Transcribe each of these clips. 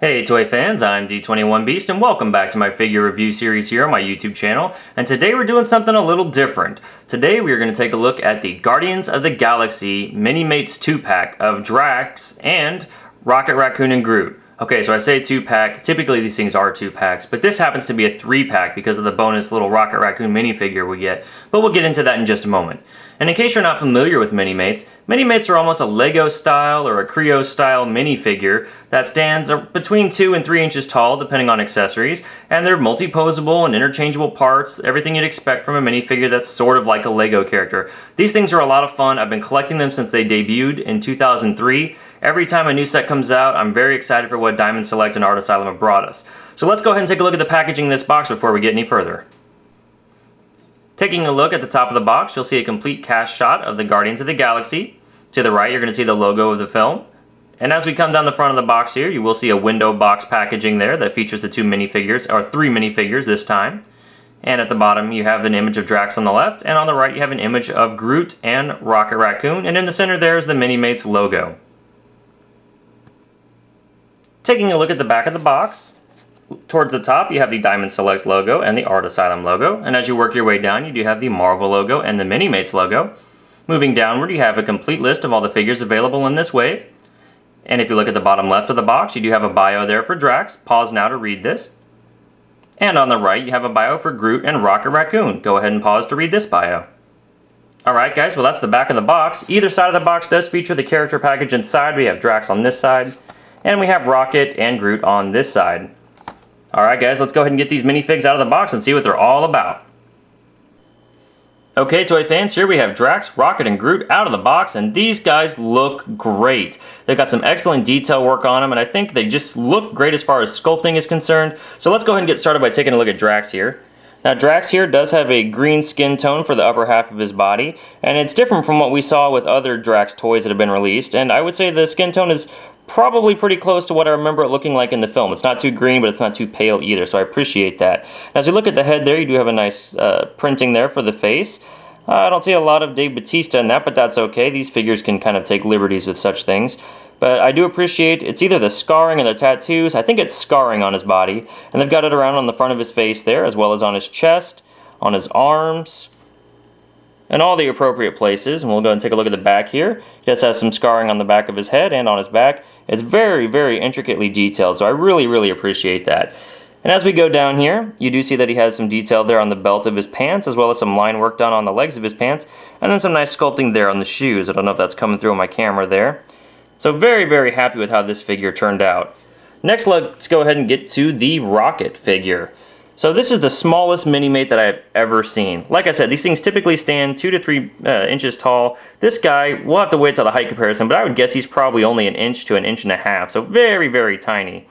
Hey toy fans, I'm D21Beast and welcome back to my figure review series here on my YouTube channel. And today we're doing something a little different. Today we are going to take a look at the Guardians of the Galaxy Minimates 2-pack of Drax and Rocket Raccoon and Groot. Okay, so I say 2-pack, typically these things are 2-packs, but this happens to be a 3-pack because of the bonus little Rocket Raccoon minifigure we get, but we'll get into that in just a moment. And in case you're not familiar with Minimates, Minimates are almost a Lego style or a Creo style minifigure that stands between 2 and 3 inches tall depending on accessories, and they're multi-posable and interchangeable parts, everything you'd expect from a minifigure that's sort of like a Lego character. These things are a lot of fun. I've been collecting them since they debuted in 2003. Every time a new set comes out, I'm very excited for what Diamond Select and Art Asylum have brought us. So let's go ahead and take a look at the packaging in this box before we get any further. Taking a look at the top of the box, you'll see a complete cast shot of the Guardians of the Galaxy. To the right, you're going to see the logo of the film. And as we come down the front of the box here, you will see a window box packaging there that features the 2 minifigures, or 3 minifigures this time. And at the bottom, you have an image of Drax on the left, and on the right, you have an image of Groot and Rocket Raccoon, and in the center there is the Minimates logo. Taking a look at the back of the box, towards the top you have the Diamond Select logo and the Art Asylum logo, and as you work your way down you do have the Marvel logo and the Minimates logo. Moving downward you have a complete list of all the figures available in this wave, and if you look at the bottom left of the box you do have a bio there for Drax. Pause now to read this. And on the right you have a bio for Groot and Rocket Raccoon. Go ahead and pause to read this bio. Alright guys, well that's the back of the box. Either side of the box does feature the character package inside. We have Drax on this side, and we have Rocket and Groot on this side. Alright guys, let's go ahead and get these minifigs out of the box and see what they're all about. Okay toy fans, here we have Drax, Rocket, and Groot out of the box, and these guys look great. They've got some excellent detail work on them, and I think they just look great as far as sculpting is concerned. So let's go ahead and get started by taking a look at Drax here. Now Drax here does have a green skin tone for the upper half of his body, and it's different from what we saw with other Drax toys that have been released, and I would say the skin tone is probably pretty close to what I remember it looking like in the film. It's not too green, but it's not too pale either, so I appreciate that. As we look at the head there, you do have a nice printing there for the face. I don't see a lot of Dave Bautista in that, but that's okay. These figures can kind of take liberties with such things. But I do appreciate it's either the scarring and the tattoos. I think it's scarring on his body, and they've got it around on the front of his face there, as well as on his chest, on his arms, and all the appropriate places. And we'll go and take a look at the back here. He does have some scarring on the back of his head and on his back. It's very, very intricately detailed, so I really, really appreciate that. And as we go down here, you do see that he has some detail there on the belt of his pants, as well as some line work done on the legs of his pants, and then some nice sculpting there on the shoes. I don't know if that's coming through on my camera there. So very, very happy with how this figure turned out. Next, let's go ahead and get to the Rocket figure. So this is the smallest Minimate that I've ever seen. Like I said, these things typically stand 2 to 3 inches tall. This guy, we'll have to wait till the height comparison, but I would guess he's probably only 1 inch to 1.5 inches, so very, very tiny.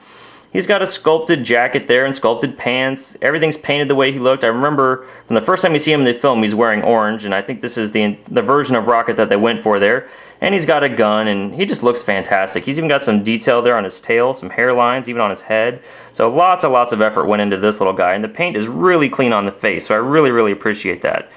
He's got a sculpted jacket there and sculpted pants. Everything's painted the way he looked. I remember from the first time you see him in the film, he's wearing orange, and I think this is the version of Rocket that they went for there. And he's got a gun, and he just looks fantastic. He's even got some detail there on his tail, some hairlines, even on his head. So lots of effort went into this little guy, and the paint is really clean on the face, so I really, really appreciate that.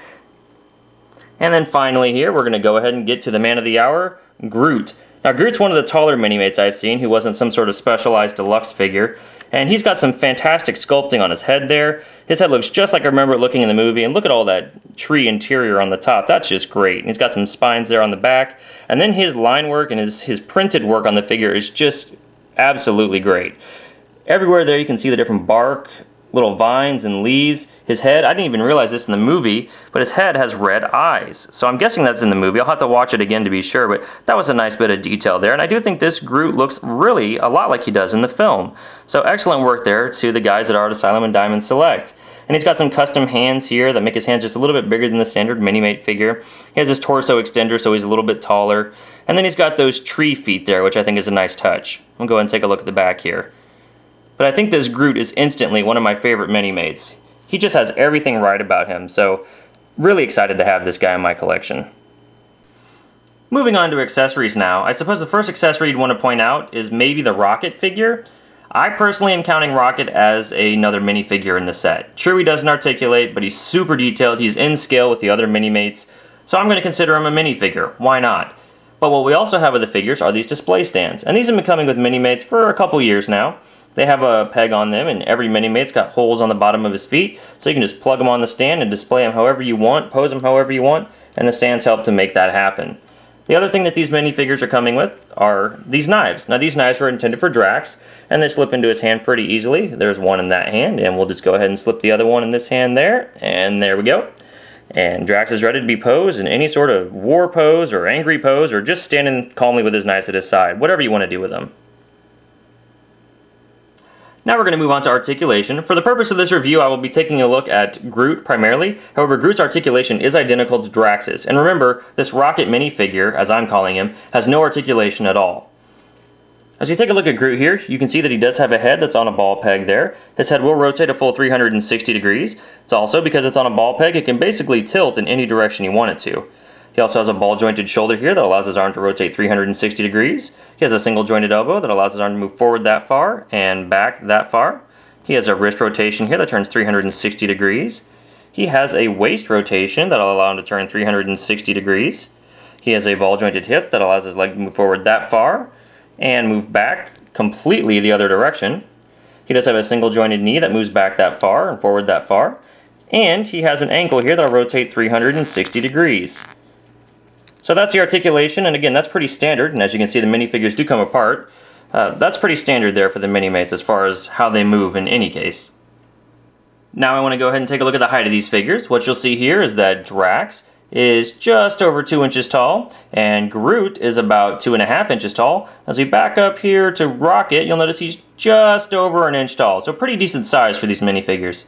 And then finally here, we're going to go ahead and get to the man of the hour, Groot. Now Groot's one of the taller Minimates I've seen who wasn't some sort of specialized deluxe figure, and he's got some fantastic sculpting on his head there. His head looks just like I remember it looking in the movie, and look at all that tree interior on the top. That's just great. And he's got some spines there on the back, and then his line work and his printed work on the figure is just absolutely great. Everywhere there you can see the different bark, little vines and leaves. His head, I didn't even realize this in the movie, but his head has red eyes. So I'm guessing that's in the movie. I'll have to watch it again to be sure, but that was a nice bit of detail there. And I do think this Groot looks really a lot like he does in the film. So excellent work there to the guys at Art Asylum and Diamond Select. And he's got some custom hands here that make his hands just a little bit bigger than the standard Minimate figure. He has his torso extender, so he's a little bit taller. And then he's got those tree feet there, which I think is a nice touch. I'll go ahead and take a look at the back here. But I think this Groot is instantly one of my favorite Minimates. He just has everything right about him, so really excited to have this guy in my collection. Moving on to accessories now, I suppose the first accessory you'd want to point out is maybe the Rocket figure. I personally am counting Rocket as another minifigure in the set. True, he doesn't articulate, but he's super detailed, he's in scale with the other Minimates, so I'm going to consider him a minifigure. Why not? But what we also have with the figures are these display stands, and these have been coming with Minimates for a couple years now. They have a peg on them, and every Minimate's got holes on the bottom of his feet, so you can just plug them on the stand and display them however you want, pose them however you want, and the stands help to make that happen. The other thing that these minifigures are coming with are these knives. Now these knives were intended for Drax, and they slip into his hand pretty easily. There's one in that hand, and we'll just go ahead and slip the other one in this hand there, and there we go. And Drax is ready to be posed in any sort of war pose or angry pose, or just standing calmly with his knives at his side, whatever you want to do with them. Now we're going to move on to articulation. For the purpose of this review, I will be taking a look at Groot primarily. However, Groot's articulation is identical to Drax's. And remember, this rocket minifigure, as I'm calling him, has no articulation at all. As you take a look at Groot here, you can see that he does have a head that's on a ball peg there. His head will rotate a full 360 degrees. It's also, because it's on a ball peg, it can basically tilt in any direction you want it to. He also has a ball jointed shoulder here that allows his arm to rotate 360 degrees. He has a single jointed elbow that allows his arm to move forward that far and back that far. He has a wrist rotation here that turns 360 degrees. He has a waist rotation that will allow him to turn 360 degrees. He has a ball jointed hip that allows his leg to move forward that far and move back completely the other direction. He does have a single jointed knee that moves back that far and forward that far. And he has an ankle here that will rotate 360 degrees. So that's the articulation, and again, that's pretty standard, and as you can see, the minifigures do come apart. That's pretty standard there for the Minimates as far as how they move in any case. Now I want to go ahead and take a look at the height of these figures. What you'll see here is that Drax is just over 2 inches tall, and Groot is about 2.5 inches tall. As we back up here to Rocket, you'll notice he's just over an inch tall, so pretty decent size for these minifigures.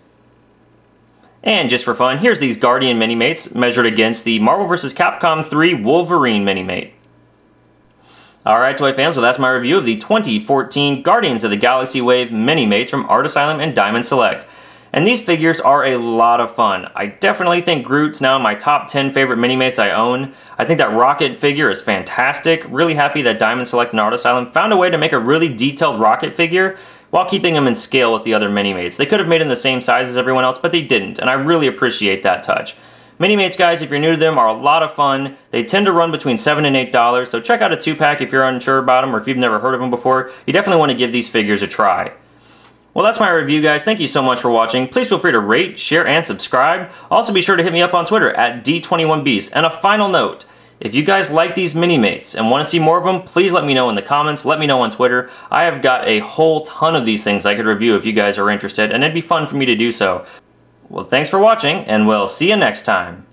And just for fun, here's these Guardian Minimates measured against the Marvel vs. Capcom 3 Wolverine Minimate. Alright, toy fans, well that's my review of the 2014 Guardians of the Galaxy Wave Minimates from Art Asylum and Diamond Select. And these figures are a lot of fun. I definitely think Groot's now in my top 10 favorite Minimates I own. I think that Rocket figure is fantastic. Really happy that Diamond Select and Art Asylum found a way to make a really detailed Rocket figure while keeping him in scale with the other Minimates. They could have made him the same size as everyone else, but they didn't, and I really appreciate that touch. Minimates, guys, if you're new to them, are a lot of fun. They tend to run between $7 and $8, so check out a 2-pack if you're unsure about them or if you've never heard of them before. You definitely want to give these figures a try. Well, that's my review, guys. Thank you so much for watching. Please feel free to rate, share, and subscribe. Also, be sure to hit me up on Twitter at D21Beast. And a final note, if you guys like these Minimates and want to see more of them, please let me know in the comments. Let me know on Twitter. I have got a whole ton of these things I could review if you guys are interested, and it'd be fun for me to do so. Well, thanks for watching, and we'll see you next time.